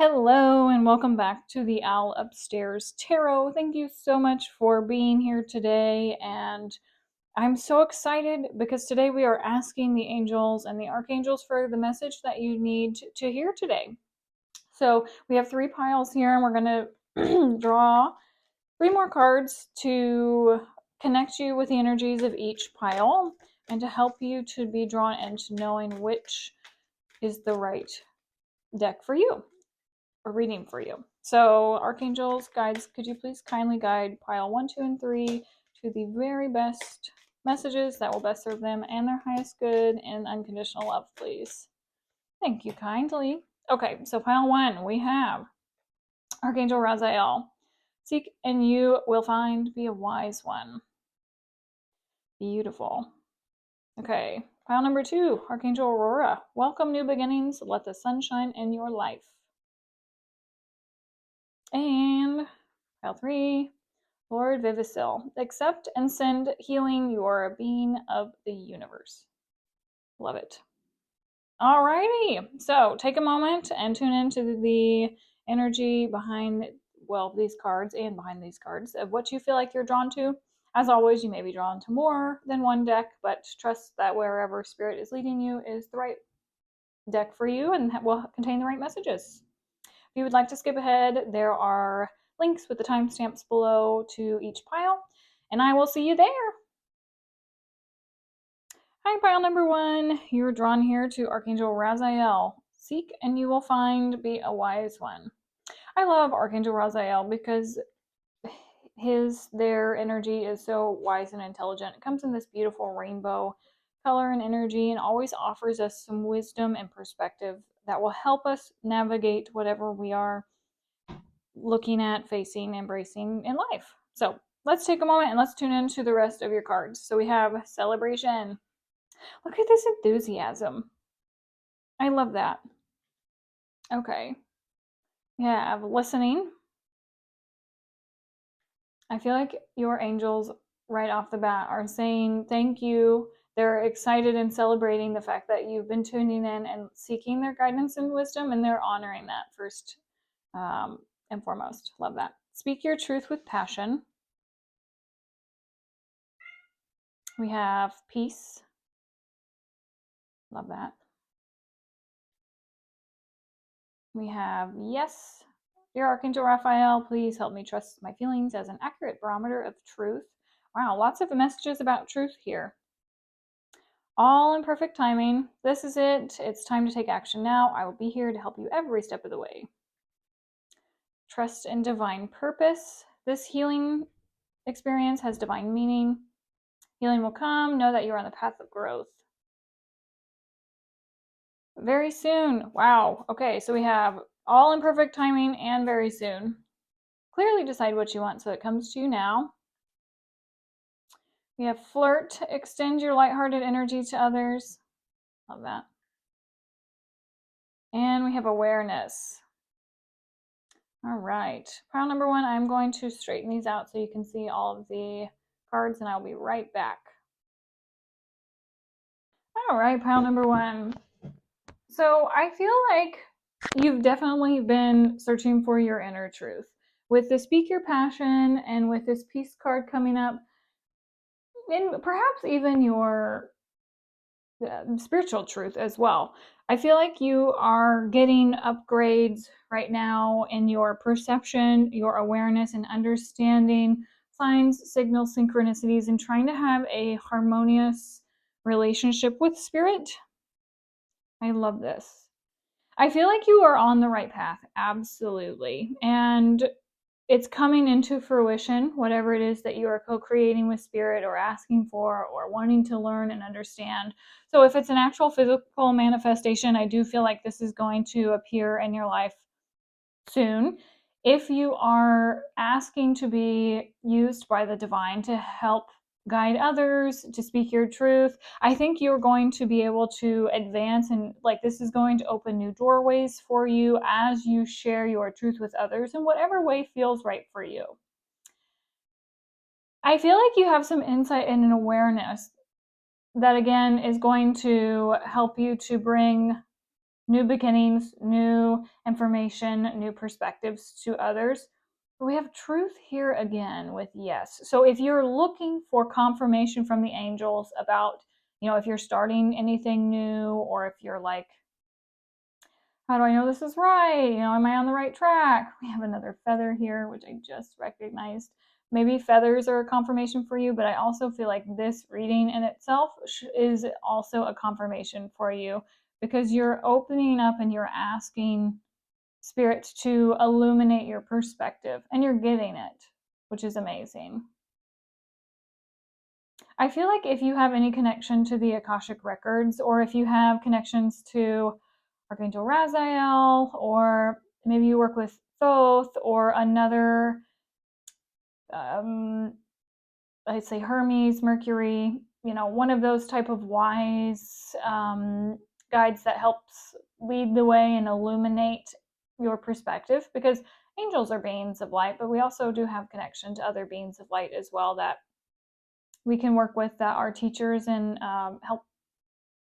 Hello and welcome back to the Owl Upstairs Tarot. Thank you so much for being here today, and I'm so excited because today we are asking the angels and the archangels for the message that you need to hear today. So we have 3 piles here, and we're going to draw 3 more cards to connect you with the energies of each pile and to help you to be drawn into knowing which is the right deck for you. A reading for you. So, archangels, guides, could you please kindly guide pile 1, 2, and 3 to the very best messages that will best serve them and their highest good and unconditional love, please. Thank you kindly. Okay, so pile 1, we have Archangel Raziel. Seek and you will find, be a wise one. Beautiful. Okay, pile number 2, Archangel Aurora. Welcome new beginnings. Let the sun shine in your life. And pile 3, Lord Vivicil. Accept and send healing. You are a being of the universe. Love it. Alrighty. So take a moment and tune into the energy behind, well, these cards and behind these cards of what you feel like you're drawn to. As always, you may be drawn to more than one deck, but trust that wherever spirit is leading you is the right deck for you and will contain the right messages. If you would like to skip ahead, there are links with the timestamps below to each pile, and I will see you there. Hi, pile number 1. You're drawn here to Archangel Raziel. Seek and you will find, be a wise one. I love Archangel Raziel because their energy is so wise and intelligent. It comes in this beautiful rainbow color and energy and always offers us some wisdom and perspective that will help us navigate whatever we are looking at, facing, embracing in life. So let's take a moment and let's tune into the rest of your cards. So we have celebration. Look at this enthusiasm. I love that. Okay. We have listening. I feel like your angels right off the bat are saying thank you. They're excited and celebrating the fact that you've been tuning in and seeking their guidance and wisdom, and they're honoring that first and foremost. Love that. Speak your truth with passion. We have peace. Love that. We have yes. Dear Archangel Raphael, please help me trust my feelings as an accurate barometer of truth. Wow, lots of messages about truth here. All in perfect timing. This is it. It's time to take action now. I will be here to help you every step of the way. Trust in divine purpose. This healing experience has divine meaning. Healing will come. Know that you're on the path of growth. Very soon. Wow. Okay, so we have all in perfect timing and very soon. Clearly decide what you want so it comes to you now. We have flirt. Extend your lighthearted energy to others. Love that. And we have awareness. All right. Pile number 1, I'm going to straighten these out so you can see all of the cards, and I'll be right back. All right, pile number 1. So I feel like you've definitely been searching for your inner truth. With the Speak Your Passion and with this peace card coming up, and perhaps even your spiritual truth as well. I feel like you are getting upgrades right now in your perception, your awareness, and understanding signs, signals, synchronicities, and trying to have a harmonious relationship with spirit. I love this. I feel like you are on the right path, absolutely. And it's coming into fruition, whatever it is that you are co-creating with spirit or asking for or wanting to learn and understand. So if it's an actual physical manifestation, I do feel like this is going to appear in your life soon. If you are asking to be used by the divine to help guide others, to speak your truth, I think you're going to be able to advance, and like this is going to open new doorways for you as you share your truth with others in whatever way feels right for you. I feel like you have some insight and an awareness that again is going to help you to bring new beginnings, new information, new perspectives to others. We have truth here again with yes. So if you're looking for confirmation from the angels about, if you're starting anything new, or if you're like, how do I know this is right? Am I on the right track? We have another feather here, which I just recognized. Maybe feathers are a confirmation for you, but I also feel like this reading in itself is also a confirmation for you, because you're opening up and you're asking Spirit to illuminate your perspective, and you're getting it, which is amazing. I feel like if you have any connection to the Akashic Records, or if you have connections to Archangel Raziel, or maybe you work with Thoth or another, I'd say Hermes, Mercury, one of those type of wise guides that helps lead the way and illuminate your perspective, because angels are beings of light, but we also do have connection to other beings of light as well that we can work with, that are teachers and help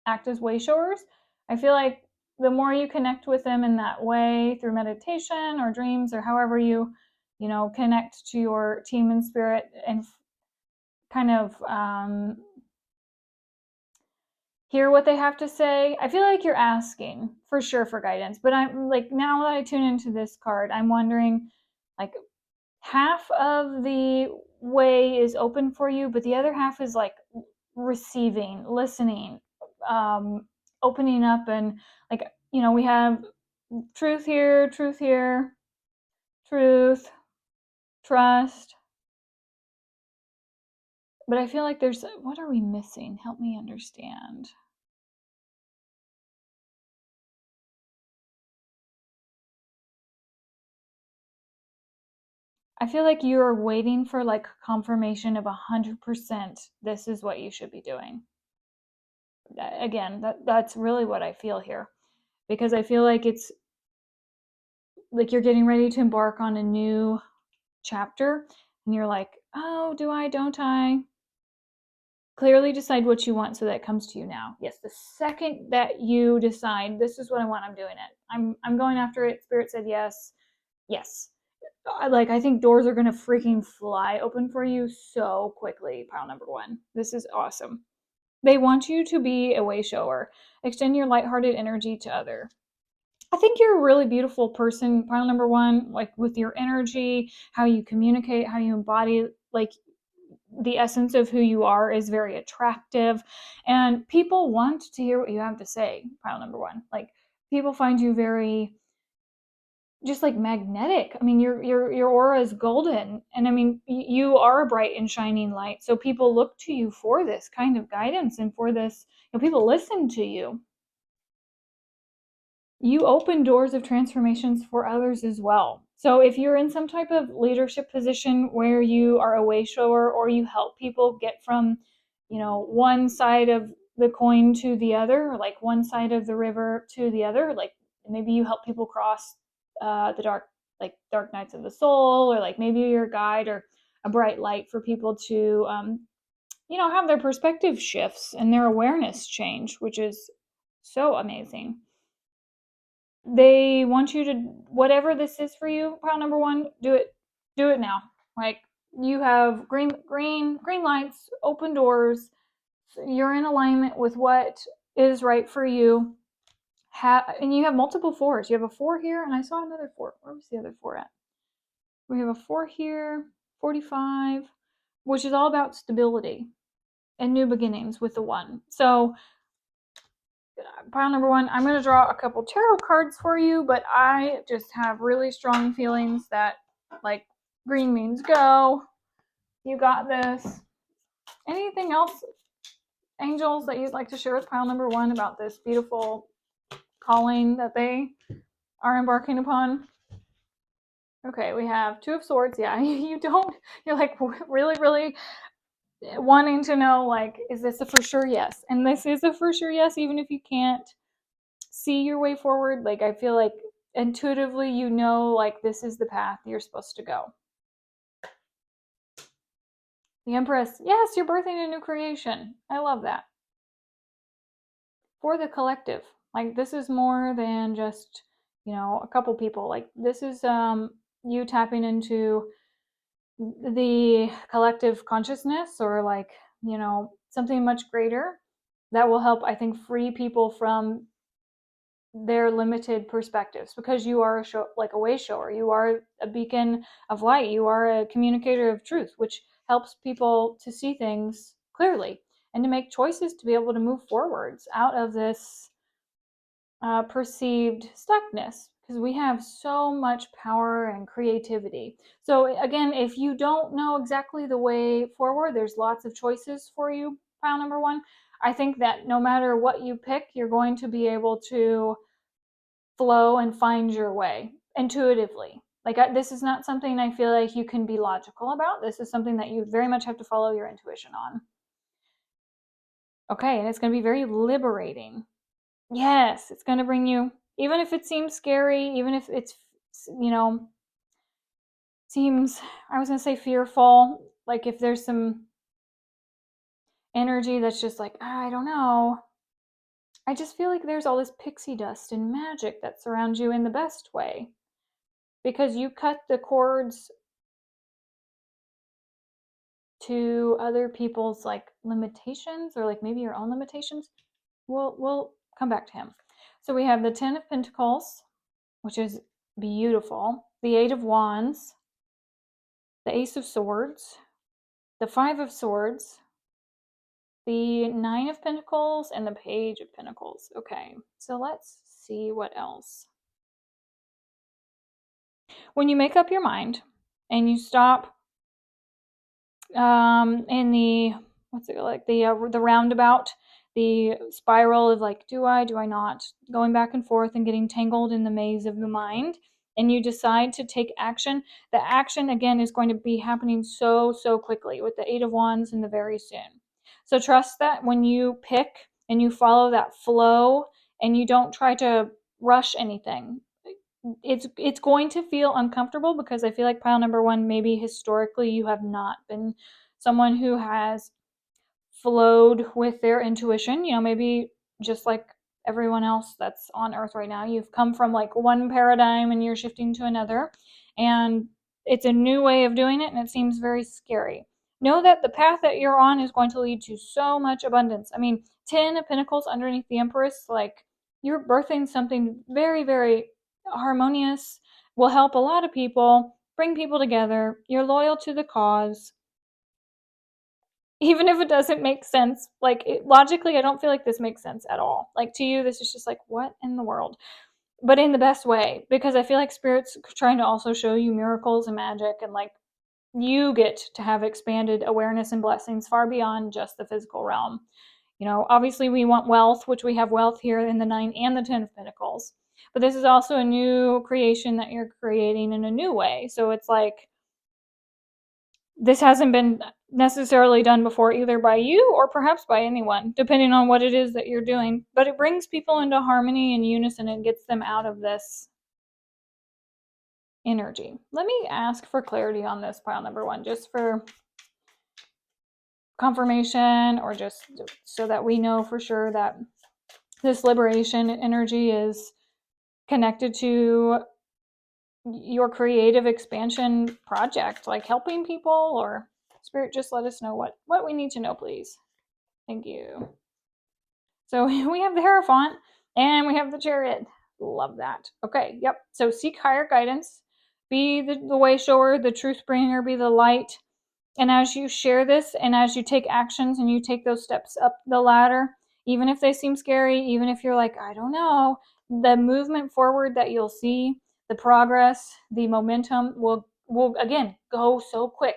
act as way showers. I feel like the more you connect with them in that way, through meditation or dreams, or however you connect to your team in spirit, and kind of hear what they have to say, I feel like you're asking for sure for guidance. But I'm like, now that I tune into this card, I'm wondering, like, half of the way is open for you, but the other half is like receiving, listening, opening up, and like, we have truth here, truth, trust. But I feel like what are we missing? Help me understand. I feel like you're waiting for like confirmation of 100% this is what you should be doing. Again, that's really what I feel here, because I feel like it's like you're getting ready to embark on a new chapter, and you're like, oh, do I, don't I? Clearly decide what you want so that it comes to you now. Yes, the second that you decide, this is what I want, I'm doing it. I'm going after it. Spirit said yes. Yes. I think doors are going to freaking fly open for you so quickly, pile number one. This is awesome. They want you to be a way shower. Extend your lighthearted energy to other. I think you're a really beautiful person, pile number one, like with your energy, how you communicate, how you embody, like the essence of who you are is very attractive, and people want to hear what you have to say, pile number one. Like, people find you very just like magnetic. I mean, your aura is golden, and I mean, you are a bright and shining light. So people look to you for this kind of guidance, and for this, people listen to you. You open doors of transformations for others as well. So if you're in some type of leadership position where you are a way shower, or you help people get from, one side of the coin to the other, or like one side of the river to the other, like maybe you help people cross the dark nights of the soul, or like maybe you're a guide or a bright light for people to, have their perspective shifts and their awareness change, which is so amazing. They want you to, whatever this is for you, pile number one, do it now. Like, you have green lights, open doors. You're in alignment with what is right for you. And you have multiple fours. You have a 4 here, and I saw another 4. Where was the other 4 at? We have a 4 here, 45, which is all about stability and new beginnings with the 1. So pile number one, I'm going to draw a couple tarot cards for you, but I just have really strong feelings that, like, green means go. You got this. Anything else, angels, that you'd like to share with pile number one about this beautiful calling that they are embarking upon? Okay, we have 2 of Swords. Yeah, you're like really wanting to know, like, is this a for sure yes? And this is a for sure yes, even if you can't see your way forward. Like, I feel like intuitively, like, this is the path you're supposed to go. The Empress, yes, you're birthing a new creation. I love that. For the collective, Like, this is more than just, a couple people. Like, this is you tapping into the collective consciousness, or like, something much greater that will help, I think, free people from their limited perspectives, because you are a way shower, you are a beacon of light, you are a communicator of truth, which helps people to see things clearly and to make choices to be able to move forwards out of this perceived stuckness, because we have so much power and creativity. So again, if you don't know exactly the way forward, there's lots of choices for you, pile number one. I think that no matter what you pick, you're going to be able to flow and find your way intuitively. Like, this is not something I feel like you can be logical about. This is something that you very much have to follow your intuition on. Okay, and it's going to be very liberating. Yes, it's going to bring you, even if it seems scary, even if it's, seems, I was going to say fearful, like if there's some energy that's just like, I don't know. I just feel like there's all this pixie dust and magic that surrounds you in the best way, because you cut the cords to other people's like limitations, or like maybe your own limitations. We'll come back to him. So we have the 10 of Pentacles, which is beautiful, the 8 of Wands, the Ace of Swords, the 5 of Swords, the 9 of Pentacles, and the Page of Pentacles. Okay, so let's see what else. When you make up your mind and you stop in the, what's it like, the roundabout, the spiral of like, do I not, going back and forth and getting tangled in the maze of the mind, and you decide to take action, the action again is going to be happening so quickly with the 8 of Wands and the very soon. So trust that when you pick and you follow that flow and you don't try to rush anything, it's going to feel uncomfortable, because I feel like pile number one, maybe historically you have not been someone who has flowed with their intuition. Maybe just like everyone else that's on earth right now, you've come from like one paradigm and you're shifting to another, and it's a new way of doing it and it seems very scary. Know that the path that you're on is going to lead to so much abundance. I mean, 10 of Pentacles underneath the Empress, like, you're birthing something very, very harmonious, will help a lot of people, bring people together. You're loyal to the cause, even if it doesn't make sense. Like, logically, I don't feel like this makes sense at all. Like, to you, this is just like, what in the world? But in the best way, because I feel like Spirit's trying to also show you miracles and magic, and like, you get to have expanded awareness and blessings far beyond just the physical realm. Obviously we want wealth, which we have wealth here in the 9 and the 10 of Pentacles. But this is also a new creation that you're creating in a new way. So it's like, this hasn't been necessarily done before, either by you or perhaps by anyone, depending on what it is that you're doing. But it brings people into harmony and unison and gets them out of this energy. Let me ask for clarity on this pile number one, just for confirmation, or just so that we know for sure that this liberation energy is connected to your creative expansion project, like helping people, or Spirit, just let us know what we need to know, please. Thank you. So we have the Hierophant and we have the Chariot. Love that. Okay, yep. So seek higher guidance. Be the way shower, the truth bringer, be the light. And as you share this and as you take actions and you take those steps up the ladder, even if they seem scary, even if you're like, I don't know, the movement forward that you'll see, the progress, the momentum will again go so quick.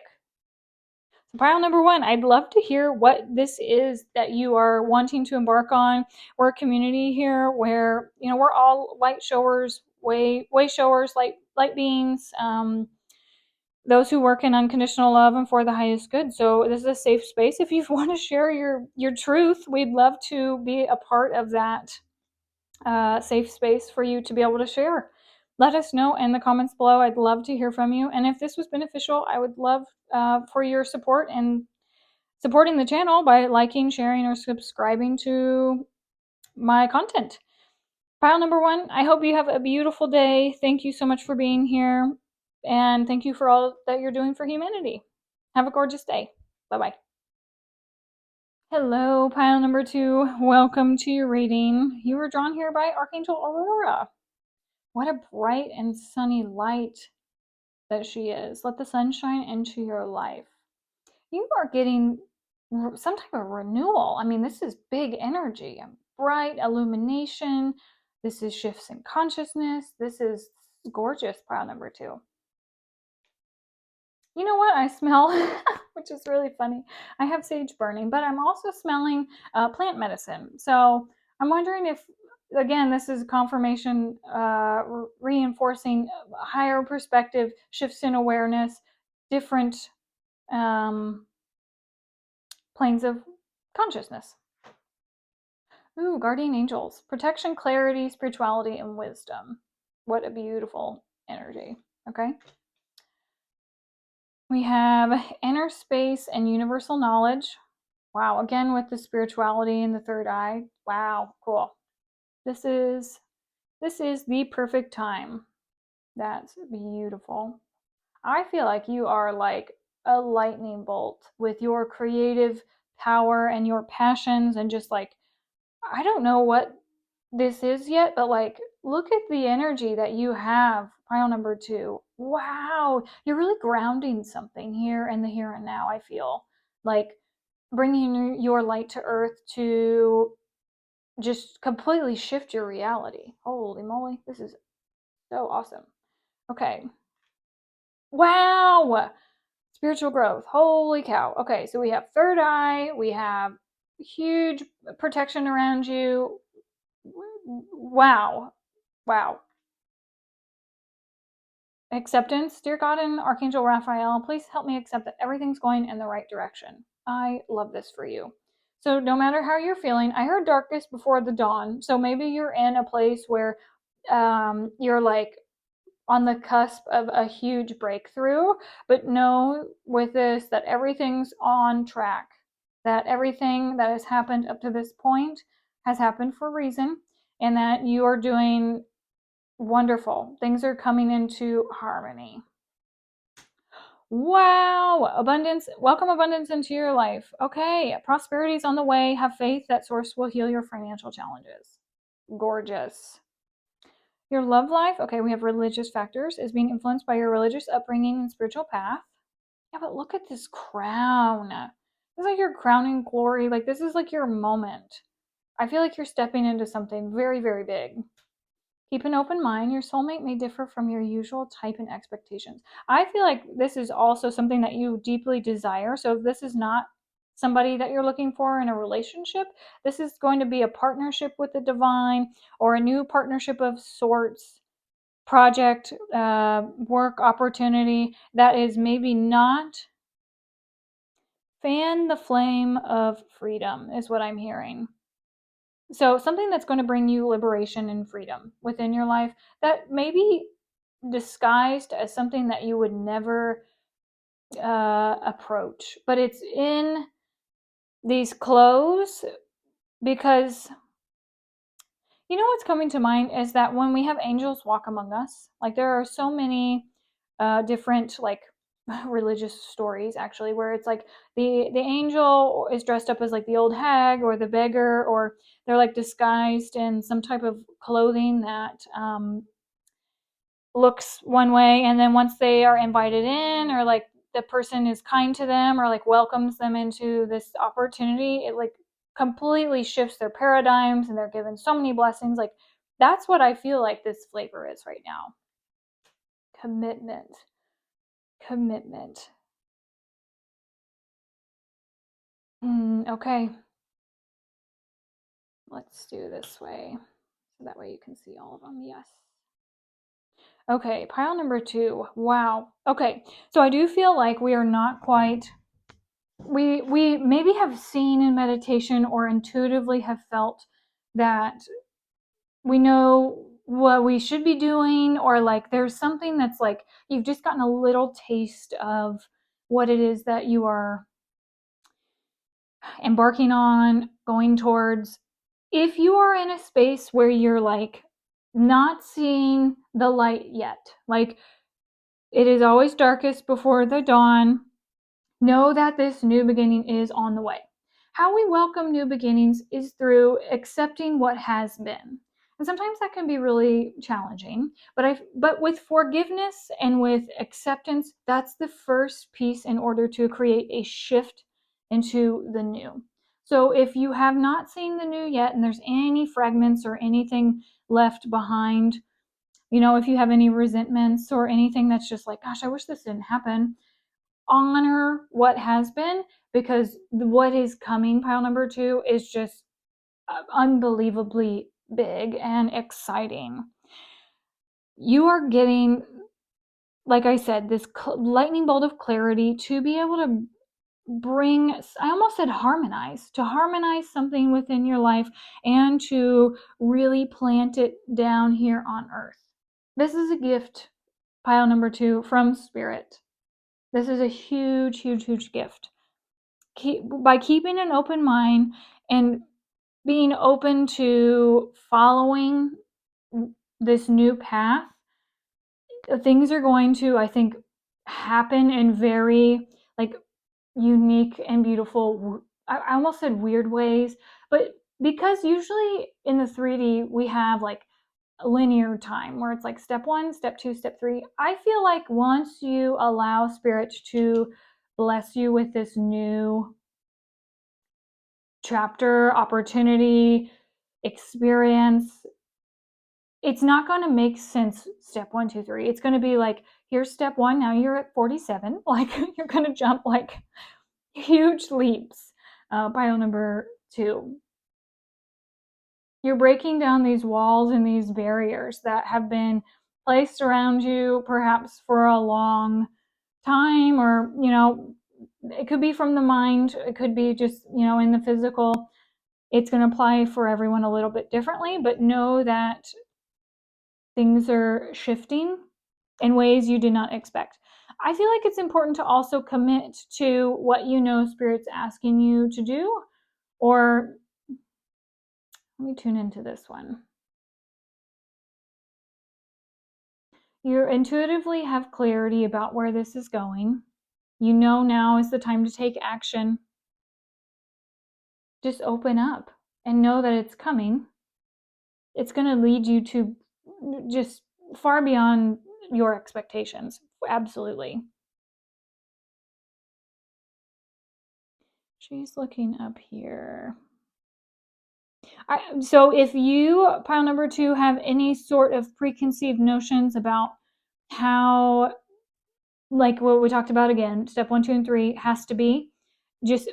So pile number one, I'd love to hear what this is that you are wanting to embark on. We're a community here where, we're all light showers, way showers, light beings, those who work in unconditional love and for the highest good. So this is a safe space. If you want to share your truth, we'd love to be a part of that safe space for you to be able to share. Let us know in the comments below. I'd love to hear from you. And if this was beneficial, I would love for your support and supporting the channel by liking, sharing, or subscribing to my content. Pile number 1, I hope you have a beautiful day. Thank you so much for being here. And thank you for all that you're doing for humanity. Have a gorgeous day. Bye-bye. Hello, pile number 2. Welcome to your reading. You were drawn here by Archangel Aurora. What a bright and sunny light that she is. Let the sun shine into your life. You are getting some type of renewal. I mean, this is big energy, bright illumination. This is shifts in consciousness. This is gorgeous, pile number 2. You know what I smell, which is really funny. I have sage burning, but I'm also smelling plant medicine. So I'm wondering if, again, this is confirmation, reinforcing higher perspective, shifts in awareness, different planes of consciousness. Ooh, guardian angels. Protection, clarity, spirituality, and wisdom. What a beautiful energy. Okay. We have inner space and universal knowledge. Wow, again with the spirituality and the third eye. Wow, cool. This is the perfect time. That's beautiful. I feel like you are like a lightning bolt with your creative power and your passions, and just like, I don't know what this is yet, but like, look at the energy that you have. Pile number 2. Wow, you're really grounding something here in the here and now. I feel like bringing your light to earth to just completely shift your reality. Holy moly, this is so awesome. Okay. Wow, spiritual growth. Holy cow. Okay, so we have third eye, we have huge protection around you. Wow. Wow. Acceptance. Dear God and Archangel Raphael, please help me accept that everything's going in the right direction. I love this for you. So no matter how you're feeling, I heard darkness before the dawn. So maybe you're in a place where you're like on the cusp of a huge breakthrough, but know with this that everything's on track, that everything that has happened up to this point has happened for a reason, and that you are doing wonderful. Things are coming into harmony. Wow, abundance. Welcome abundance into your life. Okay, prosperity's on the way. Have faith that source will heal your financial challenges. Gorgeous. Your love life, okay, we have religious factors, is being influenced by your religious upbringing and spiritual path. Yeah, but look at this crown. This is like your crowning glory. Like, this is like your moment. I feel like you're stepping into something very, very big. Keep an open mind. Your soulmate may differ from your usual type and expectations. I feel like this is also something that you deeply desire. So if this is not somebody that you're looking for in a relationship, this is going to be a partnership with the divine, or a new partnership of sorts, project, work opportunity that is maybe not fan the flame of freedom, is what I'm hearing. So something that's going to bring you liberation and freedom within your life, that may be disguised as something that you would never approach, but it's in these clothes. Because you know what's coming to mind is that when we have angels walk among us, like there are so many different like religious stories actually, where it's like the angel is dressed up as like the old hag or the beggar, or they're like disguised in some type of clothing that looks one way, and then once they are invited in, or like the person is kind to them or like welcomes them into this opportunity, it like completely shifts their paradigms and they're given so many blessings. Like, that's what I feel like this flavor is right now. Commitment. Okay, let's do this way so that way you can see all of them. Yes. Okay, pile number 2. Wow. Okay, so I do feel like we are not quite, we maybe have seen in meditation or intuitively have felt that we know what we should be doing, or like there's something that's like you've just gotten a little taste of what it is that you are embarking on, going towards. If you are in a space where you're like not seeing the light yet. Like, it is always darkest before the dawn. Know that this new beginning is on the way. How we welcome new beginnings is through accepting what has been. And sometimes that can be really challenging, but with forgiveness and with acceptance, that's the first piece in order to create a shift into the new. So if you have not seen the new yet and there's any fragments or anything left behind, if you have any resentments or anything that's just like, gosh, I wish this didn't happen, honor what has been, because what is coming, pile number 2, is just unbelievably big and exciting. You are getting, like I said, this lightning bolt of clarity to be able to bring, I almost said harmonize, to harmonize something within your life and to really plant it down here on earth. This is a gift, pile number 2, from Spirit. This is a huge, huge, huge gift. By keeping an open mind and being open to following this new path, things are going to, I think, happen in very like unique and beautiful, I almost said weird ways, but because usually in the 3D we have like a linear time where it's like step 1, step 2, step 3. I feel like once you allow Spirit to bless you with this new chapter, opportunity, experience, it's not going to make sense step 1, 2, 3. It's going to be like, here's step 1, now you're at 47. Like, you're going to jump like huge leaps. Pile number 2, you're breaking down these walls and these barriers that have been placed around you perhaps for a long time, or it could be from the mind, it could be just in the physical. It's going to apply for everyone a little bit differently, but know that things are shifting in ways you did not expect. I feel like it's important to also commit to what Spirit's asking you to do. Or let me tune into this one. You intuitively have clarity about where this is going. You know now is the time to take action. Just open up and know that it's coming. It's going to lead you to just far beyond your expectations. Absolutely. She's looking up here. So if you, pile number 2, have any sort of preconceived notions about how, like what we talked about again, step 1, 2, and 3 has to be, just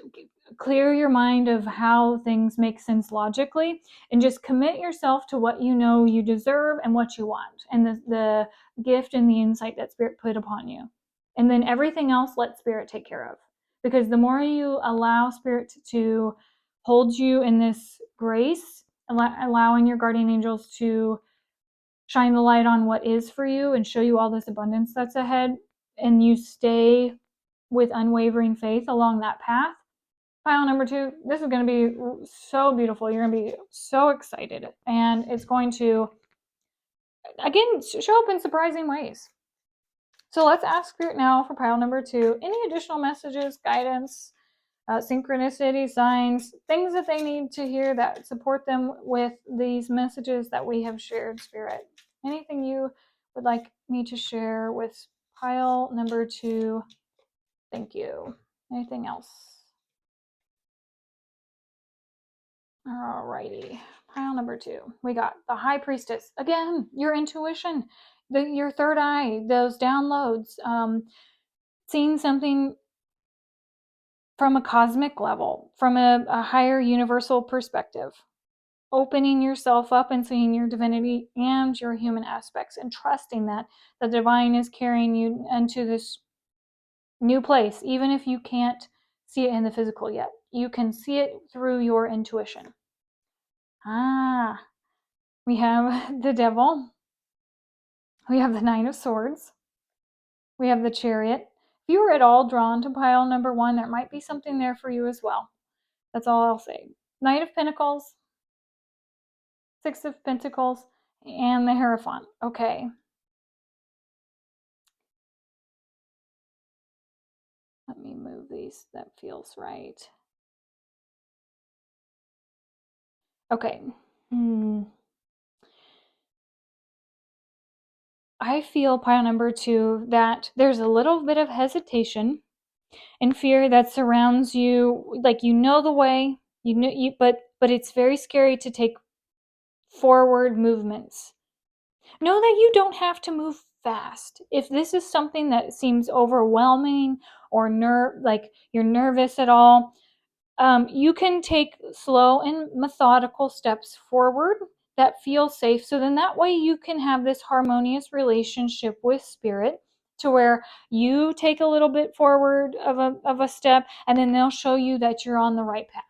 clear your mind of how things make sense logically, and just commit yourself to what you deserve and what you want, and the gift and the insight that Spirit put upon you. And then everything else, let Spirit take care of. Because the more you allow Spirit to hold you in this grace, allowing your guardian angels to shine the light on what is for you and show you all this abundance that's ahead, and you stay with unwavering faith along that path, pile number 2, this is going to be so beautiful. You're going to be so excited, and it's going to, again, show up in surprising ways. So let's ask Spirit now for pile number 2 any additional messages, guidance, synchronicity, signs, things that they need to hear that support them with these messages that we have shared, Spirit. Anything you would like me to share with pile number 2? Thank you. Anything else? Alrighty. Pile number 2. We got the High Priestess. Again, your intuition, your third eye, those downloads, seeing something from a cosmic level, from a higher universal perspective. Opening yourself up and seeing your divinity and your human aspects, and trusting that the divine is carrying you into this new place, even if you can't see it in the physical yet. You can see it through your intuition. We have the Devil. We have the Nine of Swords. We have the Chariot. If you were at all drawn to pile number 1, there might be something there for you as well. That's all I'll say. Knight of Pentacles, Six of Pentacles, and the Hierophant. Okay. Let me move these. That feels right. Okay. I feel, pile number 2, that there's a little bit of hesitation and fear that surrounds you. Like, you know the way, but it's very scary to take forward movements. Know that you don't have to move fast. If this is something that seems overwhelming or like you're nervous at all, you can take slow and methodical steps forward that feel safe. So then that way you can have this harmonious relationship with spirit, to where you take a little bit forward of a step, and then they'll show you that you're on the right path.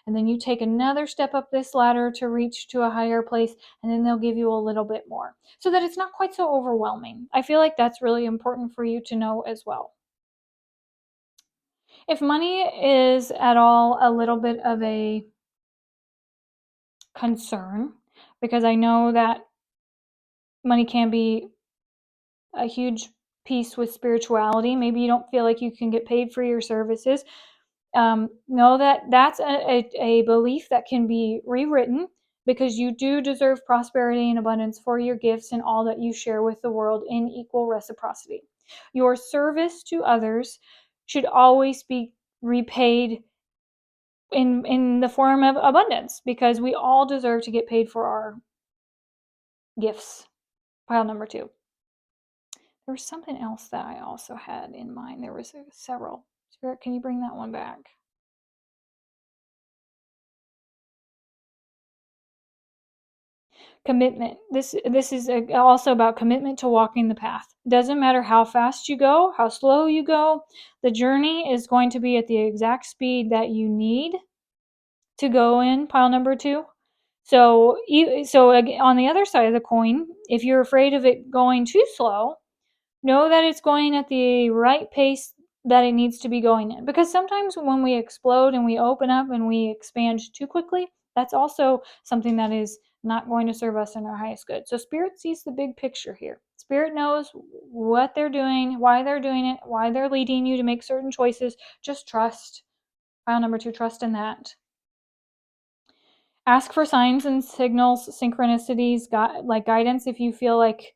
And then you take another step up this ladder to reach to a higher place, and then they'll give you a little bit more, so that it's not quite so overwhelming. I feel like that's really important for you to know as well. If money is at all a little bit of a concern, because I know that money can be a huge piece with spirituality, maybe you don't feel like you can get paid for your services, know that that's a belief that can be rewritten, because you do deserve prosperity and abundance for your gifts and all that you share with the world in equal reciprocity. Your service to others should always be repaid in the form of abundance, because we all deserve to get paid for our gifts. Pile number 2. There was something else that I also had in mind. There was several. Spirit, can you bring that one back? Commitment. This is also about commitment to walking the path. Doesn't matter how fast you go, how slow you go, the journey is going to be at the exact speed that you need to go in. Pile number 2. So on the other side of the coin, if you're afraid of it going too slow, know that it's going at the right pace that it needs to be going in. Because sometimes when we explode and we open up and we expand too quickly, that's also something that is not going to serve us in our highest good. So Spirit sees the big picture here. Spirit knows what they're doing, why they're doing it, why they're leading you to make certain choices. Just trust. File number 2, trust in that. Ask for signs and signals, synchronicities, like guidance. If you feel like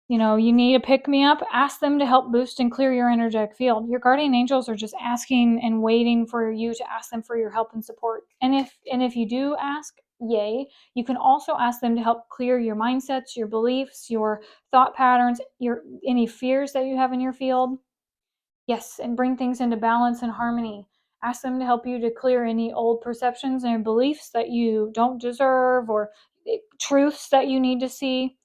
you need a pick me up, ask them to help boost and clear your energetic field. Your guardian angels are just asking and waiting for you to ask them for your help and support. And if you do ask, yay. You can also ask them to help clear your mindsets, your beliefs, your thought patterns, any fears that you have in your field. Yes, and bring things into balance and harmony. Ask them to help you to clear any old perceptions and beliefs that you don't deserve, or truths that you need to see.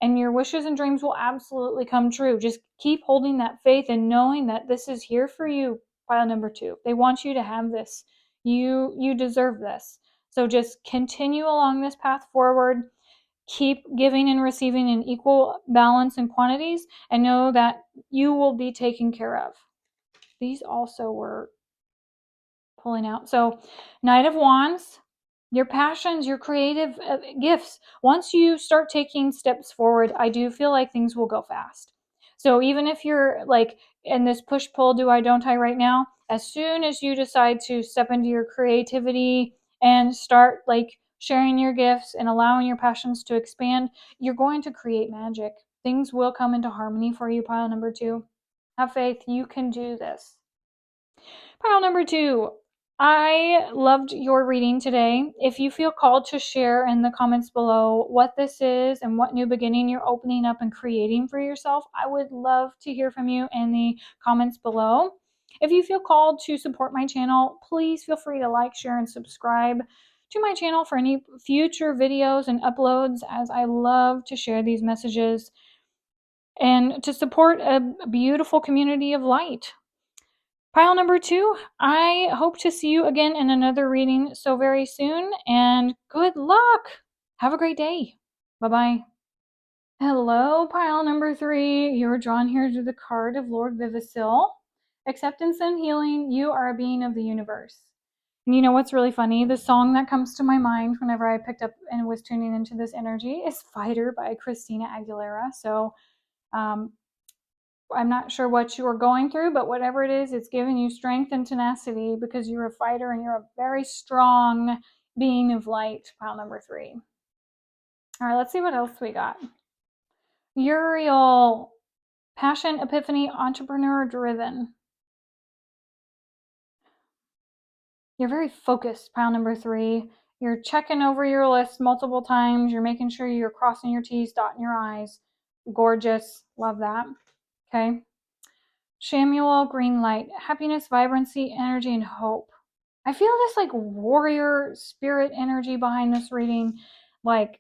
And your wishes and dreams will absolutely come true. Just keep holding that faith and knowing that this is here for you. Pile number 2. They want you to have this. You deserve this. So just continue along this path forward. Keep giving and receiving in equal balance and quantities, and know that you will be taken care of. These also were pulling out. So, Knight of Wands, your passions, your creative gifts. Once you start taking steps forward, I do feel like things will go fast. So even if you're like in this push-pull, do I, don't I right now, as soon as you decide to step into your creativity and start like sharing your gifts and allowing your passions to expand, you're going to create magic. Things will come into harmony for you, pile number 2. Have faith. You can do this. Pile number 2. I loved your reading today. If you feel called to share in the comments below what this is and what new beginning you're opening up and creating for yourself, I would love to hear from you in the comments below. If you feel called to support my channel, please feel free to like, share, and subscribe to my channel for any future videos and uploads, as I love to share these messages and to support a beautiful community of light. Pile number 2, I hope to see you again in another reading so very soon, and good luck. Have a great day. Bye-bye. Hello, pile number 3. You're drawn here to the card of Lord Vivasil. Acceptance and healing. You are a being of the universe. And you know what's really funny? The song that comes to my mind whenever I picked up and was tuning into this energy is Fighter by Christina Aguilera. So um, I'm not sure what you are going through, but whatever it is, it's giving you strength and tenacity because you're a fighter and you're a very strong being of light, pile number 3. All right, let's see what else we got. Uriel, passion, epiphany, entrepreneur driven. You're very focused, pile number 3. You're checking over your list multiple times. You're making sure you're crossing your T's, dotting your I's. Gorgeous. Love that. Okay. Shamuel, green light, happiness, vibrancy, energy, and hope. I feel this like warrior spirit energy behind this reading. Like,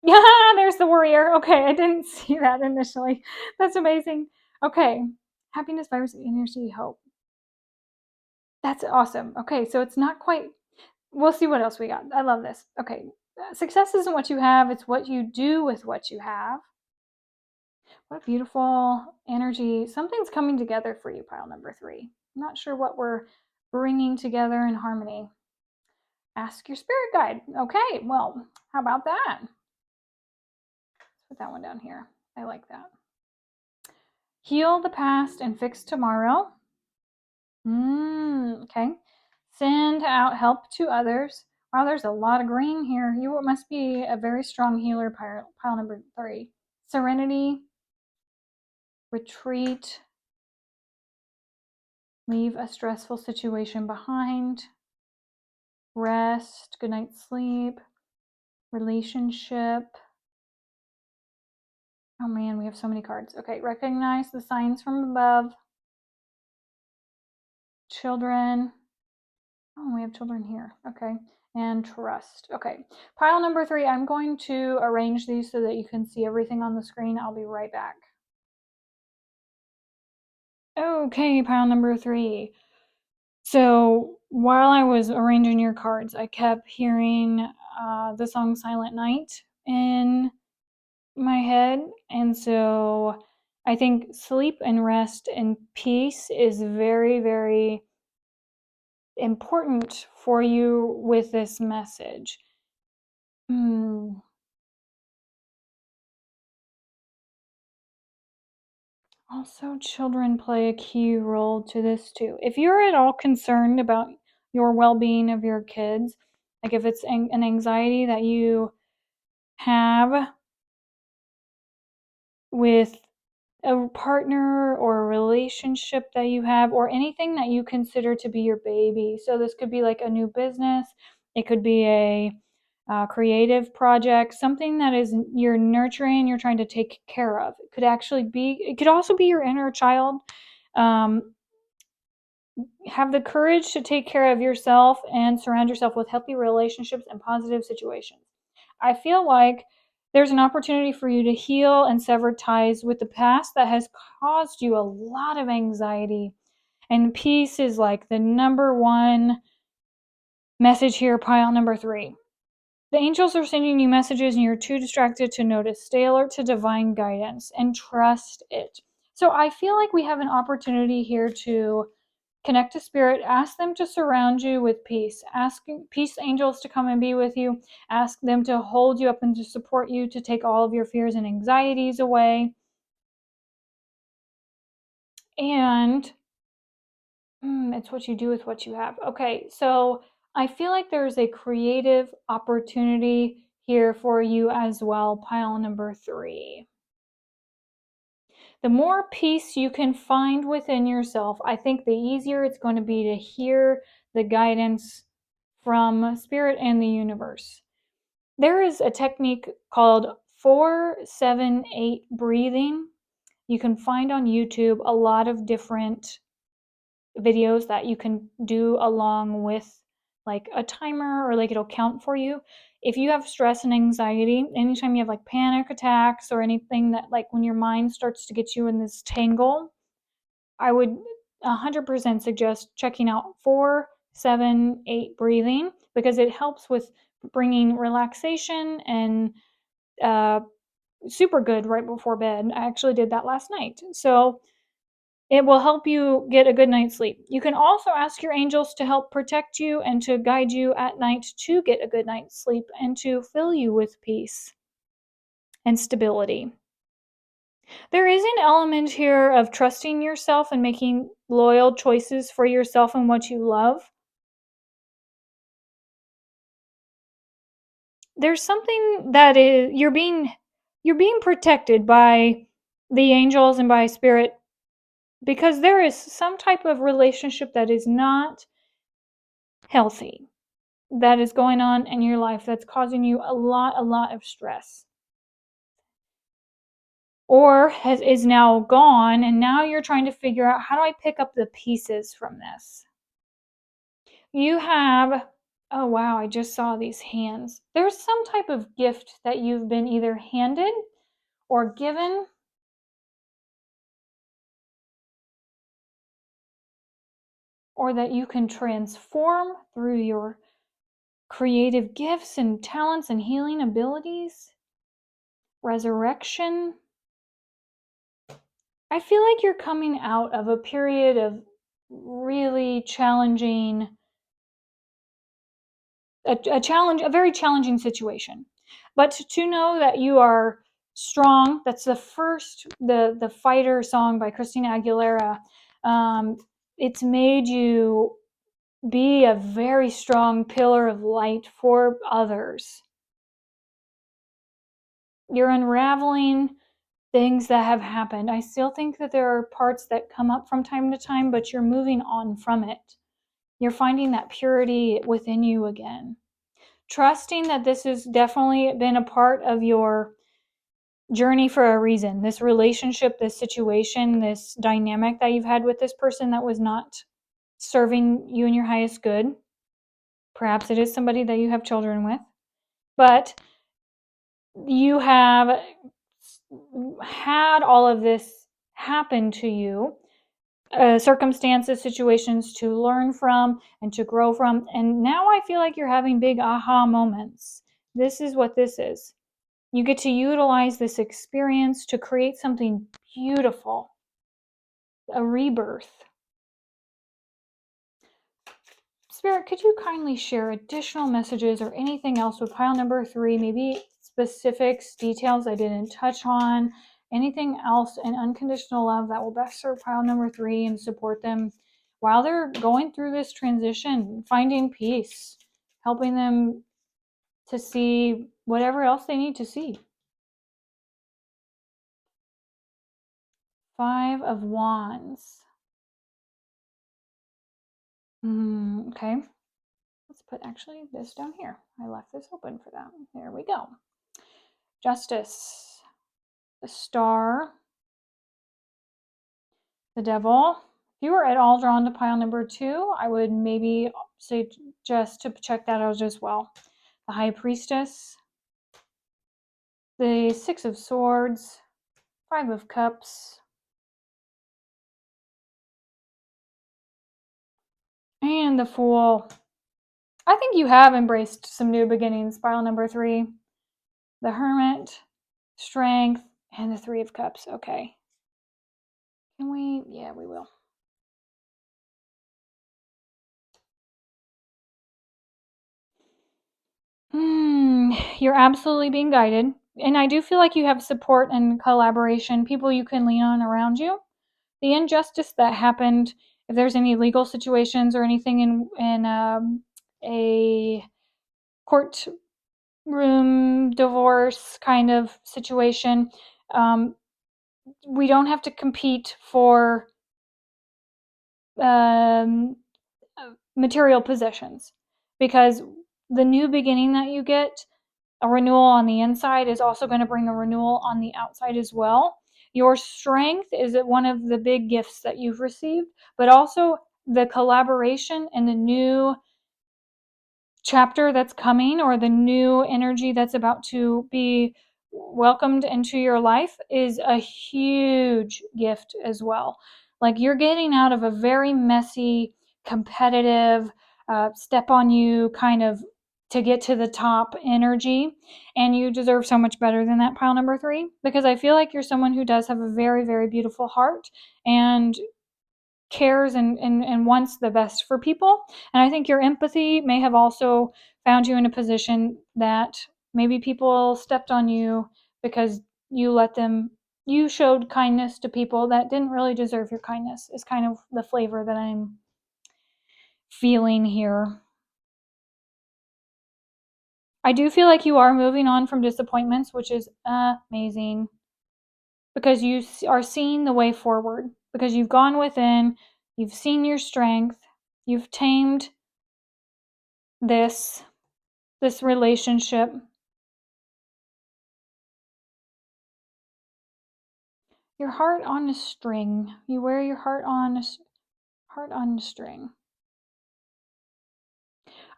yeah, there's the warrior. Okay, I didn't see that initially. That's amazing. Okay, happiness, vibrancy, energy, hope. That's awesome. Okay, so it's not quite, we'll see what else we got. I love this. Okay, success isn't what you have, it's what you do with what you have. What a beautiful energy. Something's coming together for you, pile number 3. I'm not sure what we're bringing together in harmony. Ask your spirit guide. Okay, well, how about that? Let's put that one down here. I like that. Heal the past and fix tomorrow. Okay. Send out help to others. Wow, there's a lot of green here. You must be a very strong healer, pile number 3. Serenity, retreat, leave a stressful situation behind, rest, good night's sleep, relationship. Oh man, we have so many cards. Okay, recognize the signs from above, children. Oh, we have children here. Okay, and trust. Okay, pile number 3. I'm going to arrange these so that you can see everything on the screen. I'll be right back. Okay, pile number 3. So while I was arranging your cards, I kept hearing the song Silent Night in my head. And so I think sleep and rest and peace is very, very important for you with this message. Also, children play a key role to this too. If you're at all concerned about your well-being of your kids, like if it's an anxiety that you have with a partner or a relationship that you have or anything that you consider to be your baby. So this could be like a new business, it could be a creative project, something that is you're nurturing, you're trying to take care of. It could actually be, it could also be your inner child. Have the courage to take care of yourself and surround yourself with healthy relationships and positive situations. I feel like there's an opportunity for you to heal and sever ties with the past that has caused you a lot of anxiety. And peace is like the number one message here, pile number 3. The angels are sending you messages and you're too distracted to notice. Stay alert to divine guidance and trust it. So I feel like we have an opportunity here to connect to spirit, ask them to surround you with peace, ask peace angels to come and be with you, ask them to hold you up and to support you, to take all of your fears and anxieties away. And it's what you do with what you have. Okay, so I feel like there's a creative opportunity here for you as well, pile number 3. The more peace you can find within yourself, I think the easier it's going to be to hear the guidance from spirit and the universe. There is a technique called 4-7-8 breathing. You can find on YouTube a lot of different videos that you can do along with like a timer, or like it'll count for you. If you have stress and anxiety, anytime you have like panic attacks or anything that like when your mind starts to get you in this tangle, I would 100% suggest checking out 4-7-8 breathing because it helps with bringing relaxation and super good right before bed. I actually did that last night. So It will help you get a good night's sleep. You can also ask your angels to help protect you and to guide you at night to get a good night's sleep and to fill you with peace and stability. There is an element here of trusting yourself and making loyal choices for yourself and what you love. There's something that is you're being protected by the angels and by spirit, because there is some type of relationship that is not healthy that is going on in your life that's causing you a lot of stress, or is now gone, and now you're trying to figure out, how do I pick up the pieces from this? You have, oh wow, I just saw these hands. There's some type of gift that you've been either handed or given, or that you can transform through your creative gifts and talents and healing abilities. Resurrection. I feel like you're coming out of a period of really challenging, a very challenging situation. But to know that you are strong, that's the Fighter song by Christina Aguilera. It's made you be a very strong pillar of light for others. You're unraveling things that have happened. I still think that there are parts that come up from time to time, but you're moving on from it. You're finding that purity within you again. Trusting that this has definitely been a part of your journey for a reason. This relationship, this situation, this dynamic that you've had with this person that was not serving you in your highest good. Perhaps it is somebody that you have children with, but you have had all of this happen to you, circumstances, situations to learn from and to grow from. And now I feel like you're having big aha moments. This is what this is. You get to utilize this experience to create something beautiful, a rebirth. Spirit, could you kindly share additional messages or anything else with pile number 3? Maybe specifics, details I didn't touch on, anything else in unconditional love that will best serve pile number 3 and support them while they're going through this transition, finding peace, helping them to see whatever else they need to see. 5 of Wands. Okay. Let's put actually this down here. I left this open for that. There we go. Justice, the Star, the Devil. If you were at all drawn to pile number 2, I would maybe say just to check that out as well. The High Priestess, the 6 of Swords, 5 of Cups, and the Fool. I think you have embraced some new beginnings, pile number 3. The Hermit, Strength, and the 3 of Cups. Okay. Can we? Yeah, we will. You're absolutely being guided. And I do feel like you have support and collaboration, people you can lean on around you. The injustice that happened, if there's any legal situations or anything in a courtroom divorce kind of situation, we don't have to compete for material possessions, because the new beginning that you get, a renewal on the inside, is also going to bring a renewal on the outside as well. Your strength is one of the big gifts that you've received, but also the collaboration and the new chapter that's coming, or the new energy that's about to be welcomed into your life, is a huge gift as well. Like, you're getting out of a very messy, competitive, step on you kind of to get to the top energy, and you deserve so much better than that, pile number 3, because I feel like you're someone who does have a very, very beautiful heart, and cares and wants the best for people. And I think your empathy may have also found you in a position that maybe people stepped on you because you showed kindness to people that didn't really deserve your kindness, is kind of the flavor that I'm feeling here. I do feel like you are moving on from disappointments, which is amazing, because you are seeing the way forward, because you've gone within, you've seen your strength, you've tamed this relationship. Your heart on a string. You wear your heart on a string.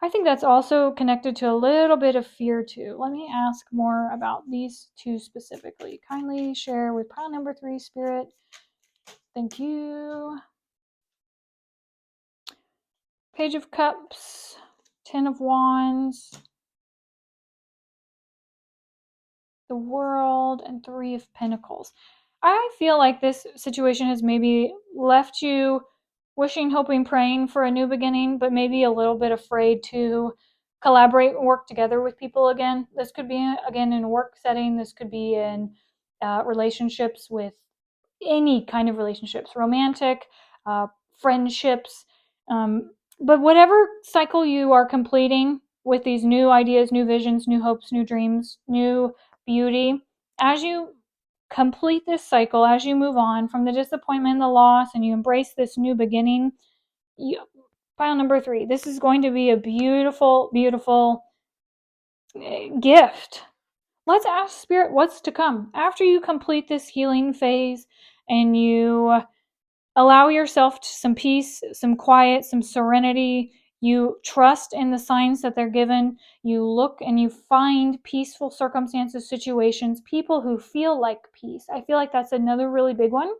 I think that's also connected to a little bit of fear too. Let me ask more about these two specifically. Kindly share with pile number 3, Spirit. Thank you. Page of Cups, 10 of Wands, the World, and 3 of Pentacles. I feel like this situation has maybe left you wishing, hoping, praying for a new beginning, but maybe a little bit afraid to collaborate and work together with people again. This could be, again, in a work setting. This could be in relationships with any kind of relationships, romantic, friendships. But whatever cycle you are completing with these new ideas, new visions, new hopes, new dreams, new beauty, as you complete this cycle, as you move on from the disappointment and the loss, and you embrace this new beginning, pile number 3, this is going to be a beautiful, beautiful gift. Let's ask Spirit what's to come after you complete this healing phase and you allow yourself to some peace, some quiet, some serenity. You trust in the signs that they're given. You look and you find peaceful circumstances, situations, people who feel like peace. I feel like that's another really big one.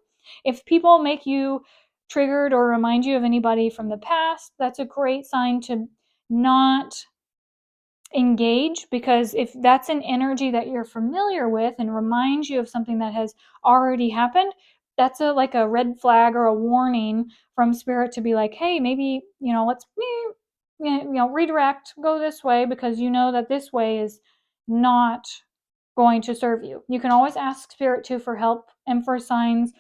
If people make you triggered or remind you of anybody from the past, that's a great sign to not engage, because if that's an energy that you're familiar with and reminds you of something that has already happened, that's like a red flag or a warning from Spirit to be like, hey, maybe, let's redirect, go this way, because you know that this way is not going to serve you. You can always ask Spirit too for help and for signs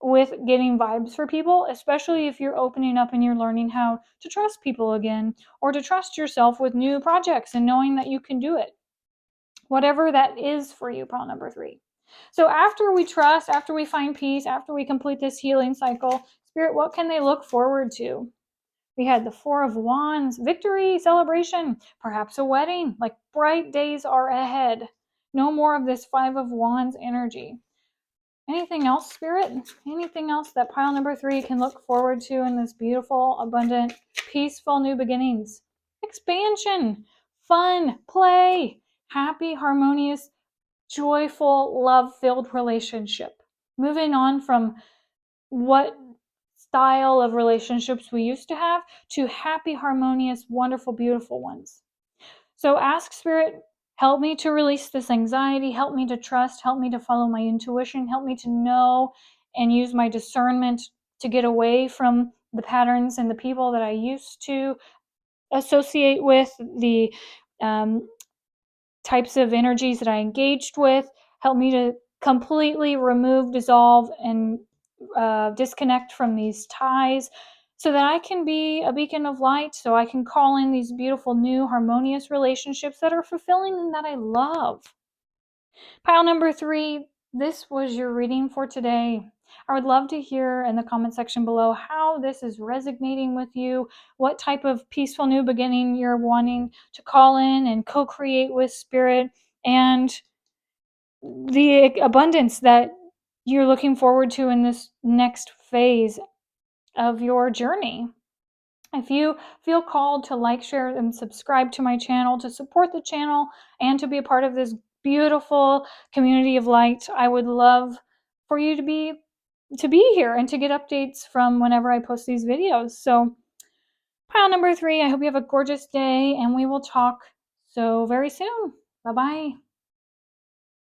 with getting vibes for people, especially if you're opening up and you're learning how to trust people again, or to trust yourself with new projects and knowing that you can do it. Whatever that is for you, pile number 3. So after we trust, after we find peace, after we complete this healing cycle, Spirit, what can they look forward to? We had the 4 of Wands, victory, celebration, perhaps a wedding, like bright days are ahead. No more of this 5 of Wands energy. Anything else, Spirit? Anything else that pile number 3 can look forward to in this beautiful, abundant, peaceful new beginnings? Expansion, fun, play, happy, harmonious, joyful, love-filled relationship. Moving on from what style of relationships we used to have to happy, harmonious, wonderful, beautiful ones. So ask Spirit, help me to release this anxiety, help me to trust, help me to follow my intuition, help me to know and use my discernment to get away from the patterns and the people that I used to associate with, the types of energies that I engaged with. Help me to completely remove, dissolve, and disconnect from these ties, so that I can be a beacon of light, so I can call in these beautiful, new, harmonious relationships that are fulfilling and that I love. Pile number 3, this was your reading for today. I would love to hear in the comment section below how this is resonating with you, what type of peaceful new beginning you're wanting to call in and co-create with Spirit, and the abundance that you're looking forward to in this next phase of your journey. If you feel called to like, share, and subscribe to my channel, to support the channel, and to be a part of this beautiful community of light, I would love for you to be here and to get updates from whenever I post these videos. So pile number 3, I hope you have a gorgeous day, and we will talk so very soon. Bye-bye.